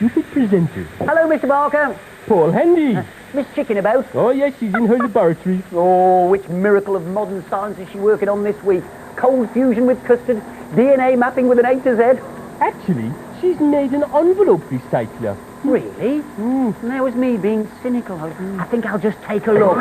stupid presenter. Hello, Mr. Barker. Paul Handy. Miss Chicken about? Oh, yes, she's in her laboratory. Oh, which miracle of modern science is she working on this week? Cold fusion with custard, DNA mapping with an A to Z. Actually, she's made an envelope recycler. Really? And that was me being cynical. I think I'll just take a look.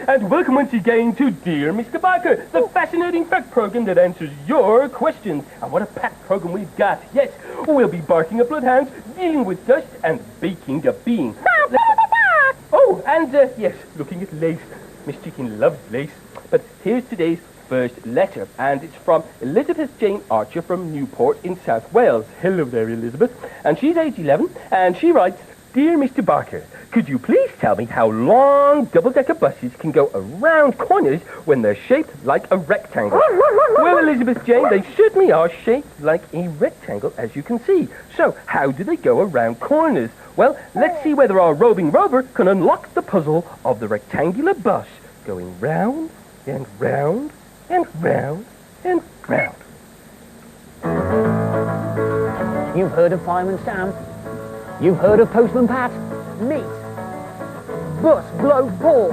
And welcome once again to Dear Mr. Barker, the fascinating fact program that answers your questions. And what a packed program we've got. Yes, we'll be barking at bloodhounds, dealing with dust, and baking a bean. Oh, and yes, looking at lace. Miss Chicken loves lace. But here's today's first letter, and it's from Elizabeth Jane Archer from Newport in South Wales. Hello there, Elizabeth. And she's age 11, and she writes, Dear Mr. Barker, could you please tell me how long double-decker buses can go around corners when they're shaped like a rectangle? Well, Elizabeth Jane, they certainly are shaped like a rectangle, as you can see. So, how do they go around corners? Well, let's see whether our roving rover can unlock the puzzle of the rectangular bus, going round and round and round and round. You've heard of Fireman Sam? You've heard of Postman Pat? Meet Bus Bloke Paul.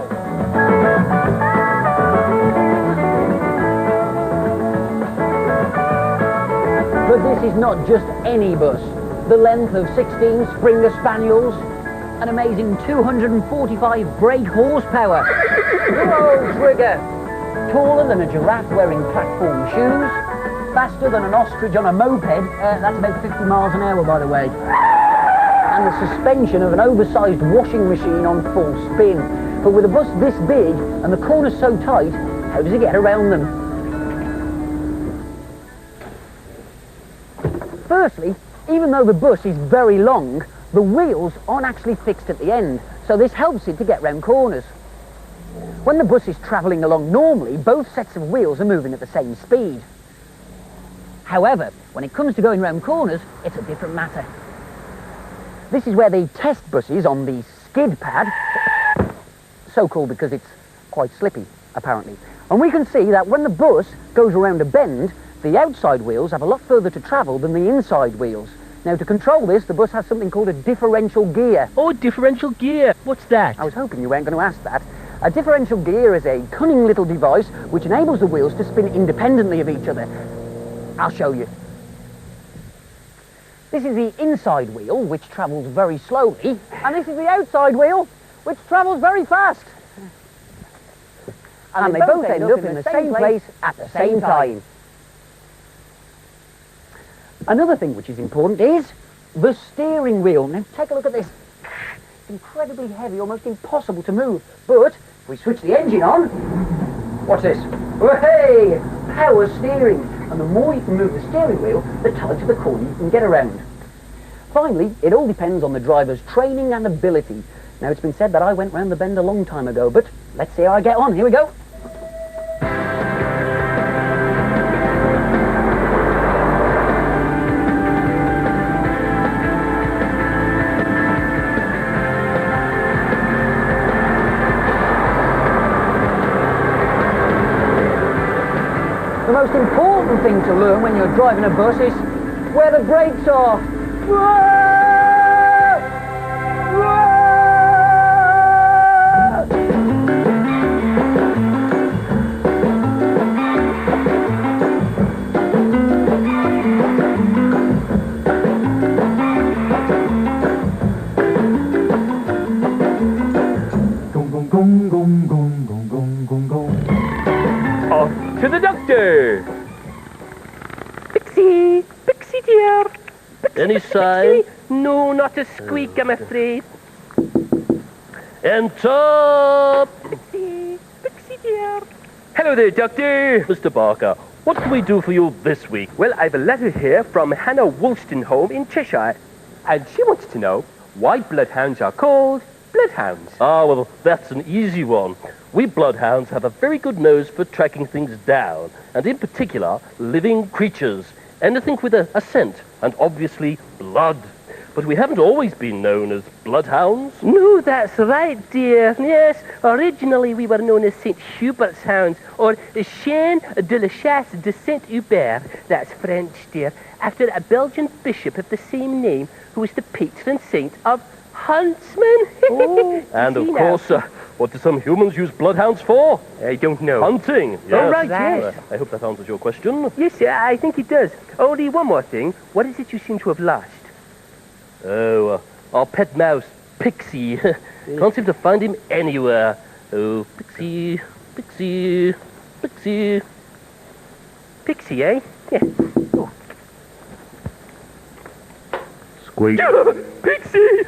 But this is not just any bus. The length of 16 Springer Spaniels, an amazing 245 brake horsepower. Whoa, trigger! Taller than a giraffe wearing platform shoes, faster than an ostrich on a moped. That's about 50 miles an hour, by the way. And the suspension of an oversized washing machine on full spin. But with a bus this big and the corners so tight, how does it get around them? Firstly, even though the bus is very long, the wheels aren't actually fixed at the end, so this helps it to get round corners. When the bus is travelling along normally, both sets of wheels are moving at the same speed. However, when it comes to going round corners, it's a different matter. This is where they test buses on the skid pad, so called because it's quite slippy, apparently. And we can see that when the bus goes around a bend, the outside wheels have a lot further to travel than the inside wheels. Now, to control this, the bus has something called a differential gear. Oh, differential gear. What's that? I was hoping you weren't going to ask that. A differential gear is a cunning little device which enables the wheels to spin independently of each other. I'll show you. This is the inside wheel, which travels very slowly, and this is the outside wheel, which travels very fast. And they both end up in the same place at the same time. Another thing which is important is the steering wheel. Now take a look at this. It's incredibly heavy, almost impossible to move. But if we switch the engine on, watch this. Hey, power steering. And the more you can move the steering wheel, the tighter the corner you can get around. Finally, it all depends on the driver's training and ability. Now, it's been said that I went round the bend a long time ago, but let's see how I get on. Here we go. The most important thing to learn when you're driving a bus is where the brakes are. Whoa! To the doctor! Pixie! Pixie dear! Pixie, Any Pixie, sign? Pixie. No, not a squeak, I'm afraid. And top! Pixie! Pixie dear! Hello there, doctor! Mr. Barker, what can we do for you this week? Well, I've a letter here from Hannah Woolstonholme in Cheshire. And she wants to know why bloodhounds are called bloodhounds. Ah, well, that's an easy one. We bloodhounds have a very good nose for tracking things down, and in particular, living creatures. Anything with a scent, and obviously blood. But we haven't always been known as bloodhounds. No, that's right, dear. Yes, originally we were known as St. Hubert's hounds, or Chien de la Chasse de Saint Hubert. That's French, dear, after a Belgian bishop of the same name who was the patron saint of huntsmen. And of course, what do some humans use bloodhounds for? I don't know. Hunting. Yes. Oh, right, yes. I hope that answers your question. Yes, I think it does. Only one more thing. What is it you seem to have lost? Oh, our pet mouse, Pixie. Can't seem to find him anywhere. Oh, Pixie, Pixie, Pixie. Pixie, eh? Yeah. Squeak. Pixie!